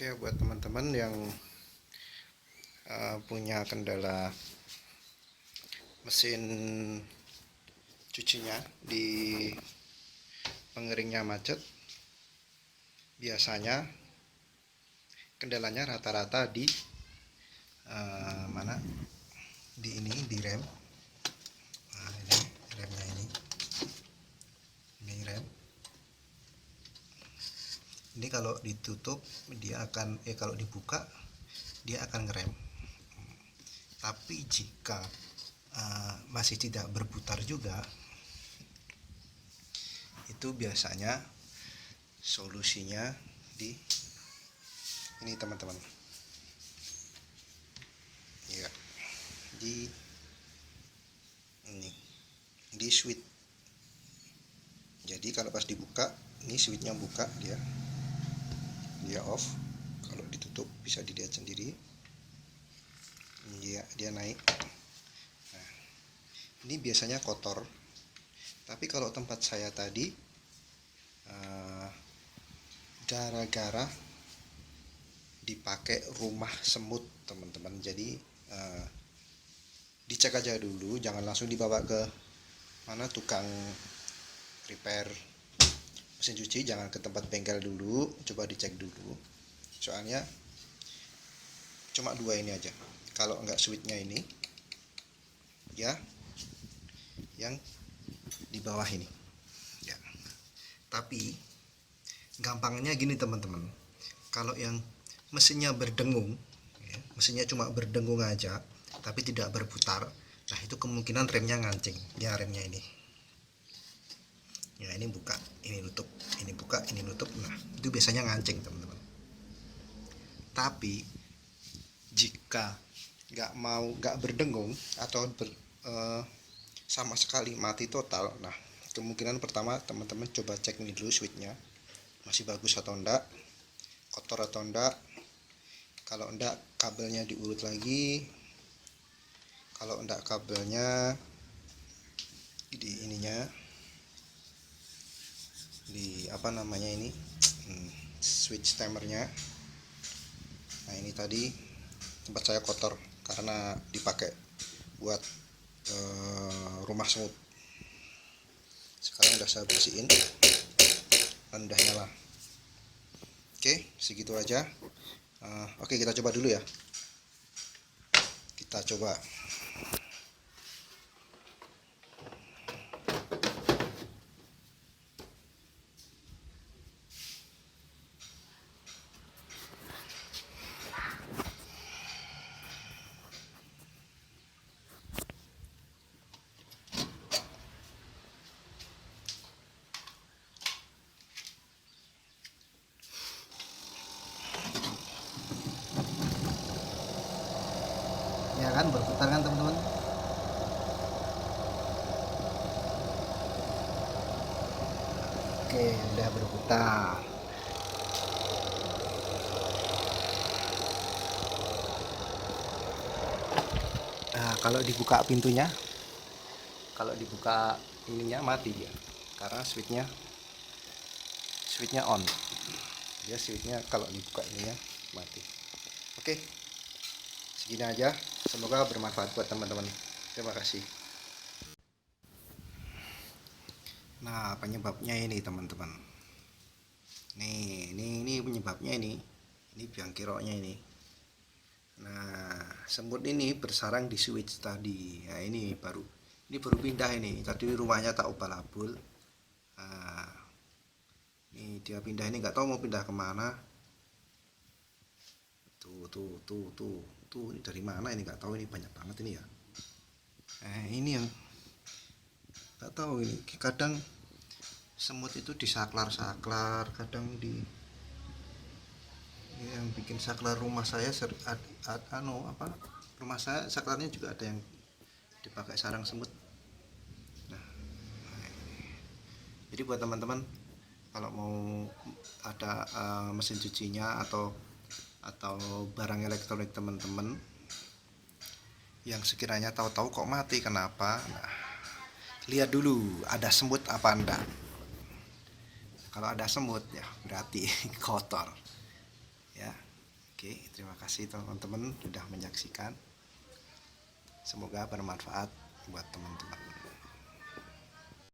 Oke, buat teman-teman yang punya kendala mesin cucinya di pengeringnya macet, biasanya kendalanya rata-rata di mana? Di rem. Nah, ini remnya ini. Ini rem. Ini kalau ditutup dia akan kalau dibuka dia akan ngerem. Tapi jika masih tidak berputar juga, itu biasanya solusinya di ini teman-teman. Ya, di switch. Jadi kalau pas dibuka, ini switchnya buka, dia off. Kalau ditutup bisa dilihat sendiri. Dia naik. Nah, ini biasanya kotor. Tapi kalau tempat saya tadi gara-gara dipakai rumah semut, teman-teman. Jadi dicek aja dulu, jangan langsung dibawa ke mana tukang repair mesin cuci, jangan ke tempat bengkel dulu, coba dicek dulu. Soalnya cuma dua ini aja. Kalau enggak switchnya ini, ya, yang di bawah ini, ya. Tapi gampangnya gini teman-teman, kalau yang mesinnya berdengung, ya, mesinnya cuma berdengung aja, tapi tidak berputar, nah itu kemungkinan remnya ngancing. Ya, remnya ini. Ya, ini buka, ini nutup, ini buka, ini nutup. Nah, itu biasanya ngancing, teman-teman. Tapi jika nggak berdengung atau sama sekali mati total, nah kemungkinan pertama teman-teman coba cek ini dulu switchnya masih bagus atau enggak, kotor atau enggak. Kalau enggak, kabelnya diurut lagi. Kalau enggak, kabelnya di ininya, di apa namanya ini, switch timernya. Nah, ini tadi tempat saya kotor karena dipakai buat rumah semut. Sekarang udah saya bersihin dan udah nyala. Oke, segitu aja. Oke, kita coba dulu ya. Kita coba. Ya kan, berputar kan teman-teman. Oke, udah berputar. Nah, kalau dibuka pintunya, kalau dibuka ininya mati dia, karena switchnya on. Dia switchnya kalau dibuka ininya mati. Oke, segini aja. Semoga bermanfaat buat teman-teman. Terima kasih. Nah, penyebabnya ini teman-teman. Ini penyebabnya ini biang keroknya ini. Nah, semut ini bersarang di switch tadi. Nah, ini baru pindah ini. Tadi rumahnya tak ubal-abul. Nah, ini dia pindah ini, nggak tahu mau pindah kemana. Tuh, ini dari mana ini nggak tahu, ini banyak banget ini ya. Ini yang nggak tahu ini. Kadang semut itu disaklar, kadang yang bikin saklar rumah saya rumah saya saklarnya juga ada yang dipakai sarang semut. Nah, jadi buat teman-teman kalau mau ada mesin cucinya atau barang elektronik teman-teman yang sekiranya tahu-tahu kok mati kenapa, nah, lihat dulu ada semut apa enggak. Kalau ada semut ya berarti kotor ya. Oke, terima kasih teman-teman sudah menyaksikan. Semoga bermanfaat buat teman-teman.